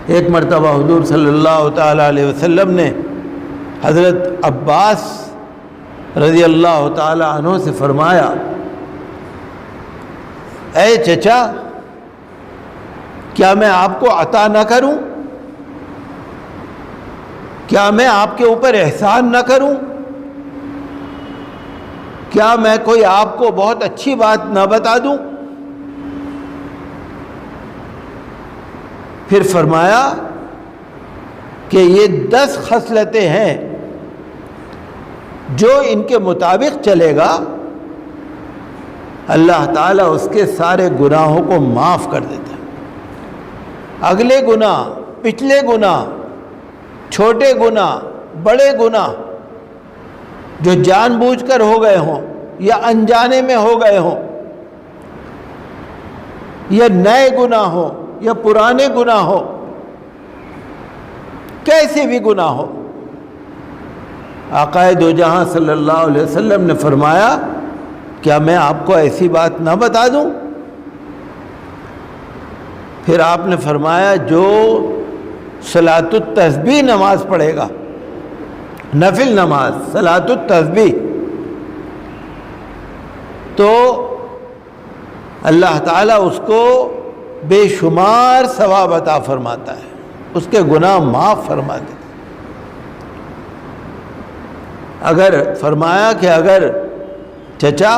ایک مرتبہ حضور صلی اللہ تعالیٰ علیہ وسلم نے حضرت عباس رضی اللہ تعالیٰ عنہ سے فرمایا، اے چچا، کیا میں آپ کو عطا نہ کروں؟ کیا میں آپ کے اوپر احسان نہ کروں؟ کیا میں کوئی آپ کو بہت اچھی بات نہ بتا دوں؟ پھر فرمایا کہ یہ 10 خصلتیں ہیں جو ان کے مطابق چلے گا اللہ تعالیٰ اس کے سارے گناہوں کو معاف کر دیتا ہے۔ اگلے گناہ، پچھلے گناہ، چھوٹے گناہ، بڑے گناہ جو جان بوجھ کر ہو گئے ہوں یا انجانے میں ہو گئے ہوں، یا نئے گناہ ہوں یا پرانے گناہ ہو، کیسے بھی گناہ ہو، آقا دو جہاں صلی اللہ علیہ وسلم نے فرمایا، کیا میں آپ کو ایسی بات نہ بتا دوں؟ پھر آپ نے فرمایا جو صلاۃ التسبیح نماز پڑھے گا، نفل نماز صلاۃ التسبیح، تو اللہ تعالیٰ اس کو بے شمار ثواب عطا فرماتا ہے، اس کے گناہ معاف فرما دیتا ہے۔ اگر فرمایا کہ اگر چچا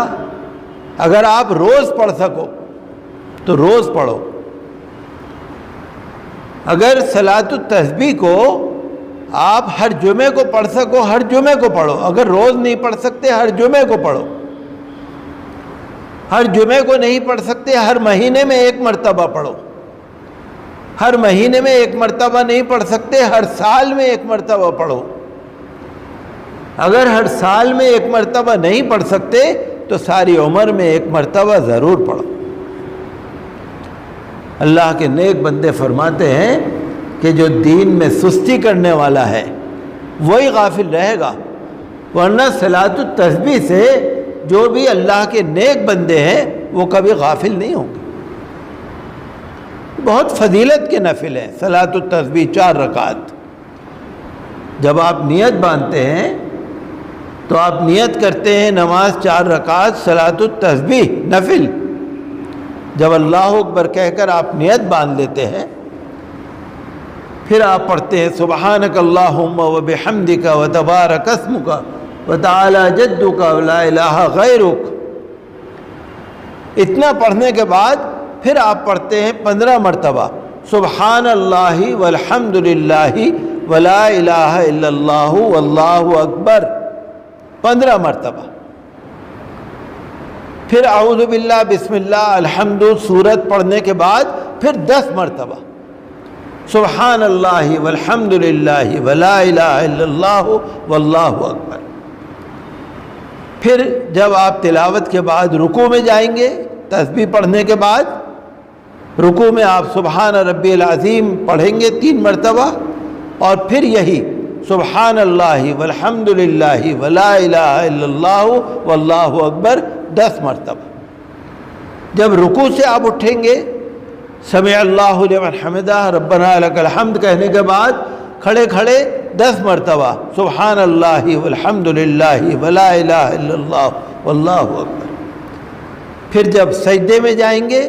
اگر آپ روز پڑھ سکو تو روز پڑھو، اگر صلاۃ التسبیح کو آپ ہر جمعے کو پڑھ سکو ہر جمعے کو پڑھو، اگر روز نہیں پڑھ سکتے ہر جمعے کو پڑھو، ہر جمعے کو نہیں پڑھ سکتے ہر مہینے میں 1 مرتبہ پڑھو، ہر مہینے میں 1 مرتبہ نہیں پڑھ سکتے ہر سال میں 1 مرتبہ پڑھو، اگر ہر سال میں 1 مرتبہ نہیں پڑھ سکتے تو ساری عمر میں 1 مرتبہ ضرور پڑھو۔ اللہ کے نیک بندے فرماتے ہیں کہ جو دین میں سستی کرنے والا ہے وہی غافل رہے گا، ورنہ صلاۃ التسبیح سے جو بھی اللہ کے نیک بندے ہیں وہ کبھی غافل نہیں ہوں گے۔ بہت فضیلت کے نفل ہیں صلاۃ التسبیح 4 رکعت۔ جب آپ نیت باندھتے ہیں تو آپ نیت کرتے ہیں نماز 4 رکعت صلاۃ التسبیح نفل، جب اللہ اکبر کہہ کر آپ نیت باندھ لیتے ہیں پھر آپ پڑھتے ہیں سبحانک اللہم وبحمدک وتبارک اسمک وتعالی جدک ولا الہ غیرک، اتنا پڑھنے کے بعد پھر آپ پڑھتے ہیں 15 مرتبہ سبحان اللہ والحمد للہ ولا الہ الا اللہ واللہ اکبر 15 مرتبہ، پھر اعوذ باللہ بسم اللہ الحمد سورت پڑھنے کے بعد پھر 10 مرتبہ سبحان اللہ والحمد للہ ولا الہ الا اللہ واللہ اکبر۔ پھر جب آپ تلاوت کے بعد رکوع میں جائیں گے تسبیح پڑھنے کے بعد رکوع میں آپ سبحان ربی العظیم پڑھیں گے 3 مرتبہ، اور پھر یہی سبحان اللہ والحمد للہ ولا الہ الا اللہ واللہ اکبر 10 مرتبہ۔ جب رکوع سے آپ اٹھیں گے سمع اللہ لمن حمدہ ربنا لک الحمد کہنے کے بعد کھڑے کھڑے 10 مرتبہ سبحان اللہ والحمد للہ ولا الہ الا اللہ واللہ اکبر۔ پھر جب سجدے میں جائیں گے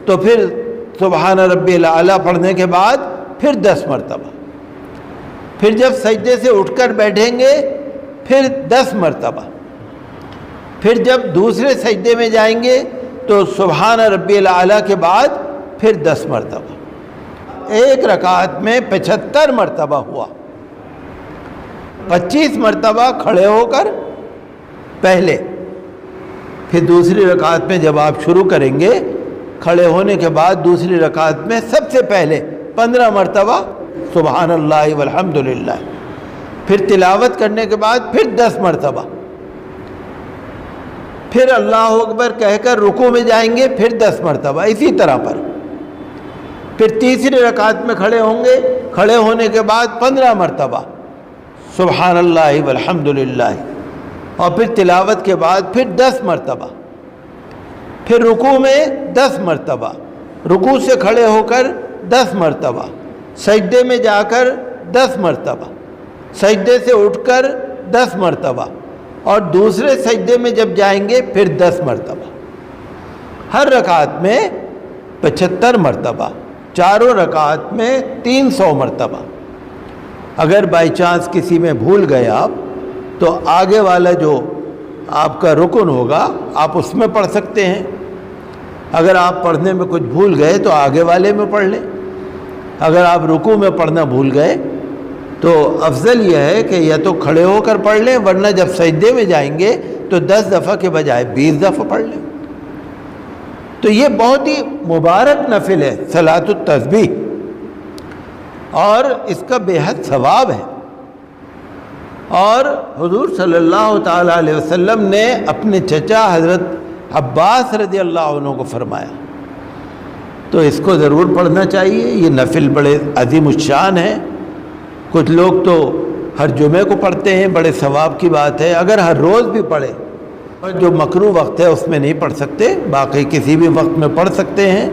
تو پھر سبحان ربی الاعلیٰ پڑھنے کے بعد پھر 10 مرتبہ، پھر جب سجدے سے اٹھ کر بیٹھیں گے پھر 10 مرتبہ، پھر جب دوسرے سجدے میں جائیں گے تو سبحان ربی الاعلیٰ کے بعد پھر 10 مرتبہ۔ ایک رکعت میں 75 مرتبہ ہوا، 25 مرتبہ کھڑے ہو کر پہلے، پھر دوسری رکعت میں جب آپ شروع کریں گے کھڑے ہونے کے بعد دوسری رکعت میں سب سے پہلے 15 مرتبہ سبحان اللہ والحمد للہ، پھر تلاوت کرنے کے بعد پھر 10 مرتبہ، پھر اللہ اکبر کہہ کر رکوع میں جائیں گے پھر 10 مرتبہ، اسی طرح پر پھر تیسری رکعت میں کھڑے ہوں گے، کھڑے ہونے کے بعد 15 مرتبہ سبحان اللہ والحمد للہ، اور پھر تلاوت کے بعد پھر 10 مرتبہ، پھر رکوع میں 10 مرتبہ، رکوع سے کھڑے ہو کر 10 مرتبہ، سجدے میں جا کر 10 مرتبہ، سجدے سے اٹھ کر 10 مرتبہ، اور دوسرے سجدے میں جب جائیں گے پھر 10 مرتبہ، ہر رکعت میں 75 مرتبہ، چاروں رکعت میں 300 مرتبہ۔ اگر بائی چانس کسی میں بھول گئے آپ تو آگے والا جو آپ کا رکن ہوگا آپ اس میں پڑھ سکتے ہیں، اگر آپ پڑھنے میں کچھ بھول گئے تو آگے والے میں پڑھ لیں، اگر آپ رکوع میں پڑھنا بھول گئے تو افضل یہ ہے کہ یا تو کھڑے ہو کر پڑھ لیں، ورنہ جب سجدے میں جائیں گے تو 10 دفعہ کے بجائے 20 دفعہ پڑھ لیں۔ تو یہ بہت ہی مبارک نفل ہے صلاۃ التسبیح، اور اس کا بے حد ثواب ہے۔ اور حضور صلی اللہ تعالیٰ علیہ وسلم نے اپنے چچا حضرت عباس رضی اللہ عنہ کو فرمایا، تو اس کو ضرور پڑھنا چاہیے۔ یہ نفل بڑے عظیم الشان ہے، کچھ لوگ تو ہر جمعے کو پڑھتے ہیں، بڑے ثواب کی بات ہے۔ اگر ہر روز بھی پڑھے، اور جو مکروہ وقت ہے اس میں نہیں پڑھ سکتے، باقی کسی بھی وقت میں پڑھ سکتے ہیں،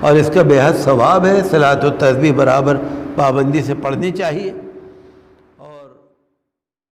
اور اس کا بے حد ثواب ہے۔ صلاۃ التسبیح برابر پابندی سے پڑھنی چاہیے۔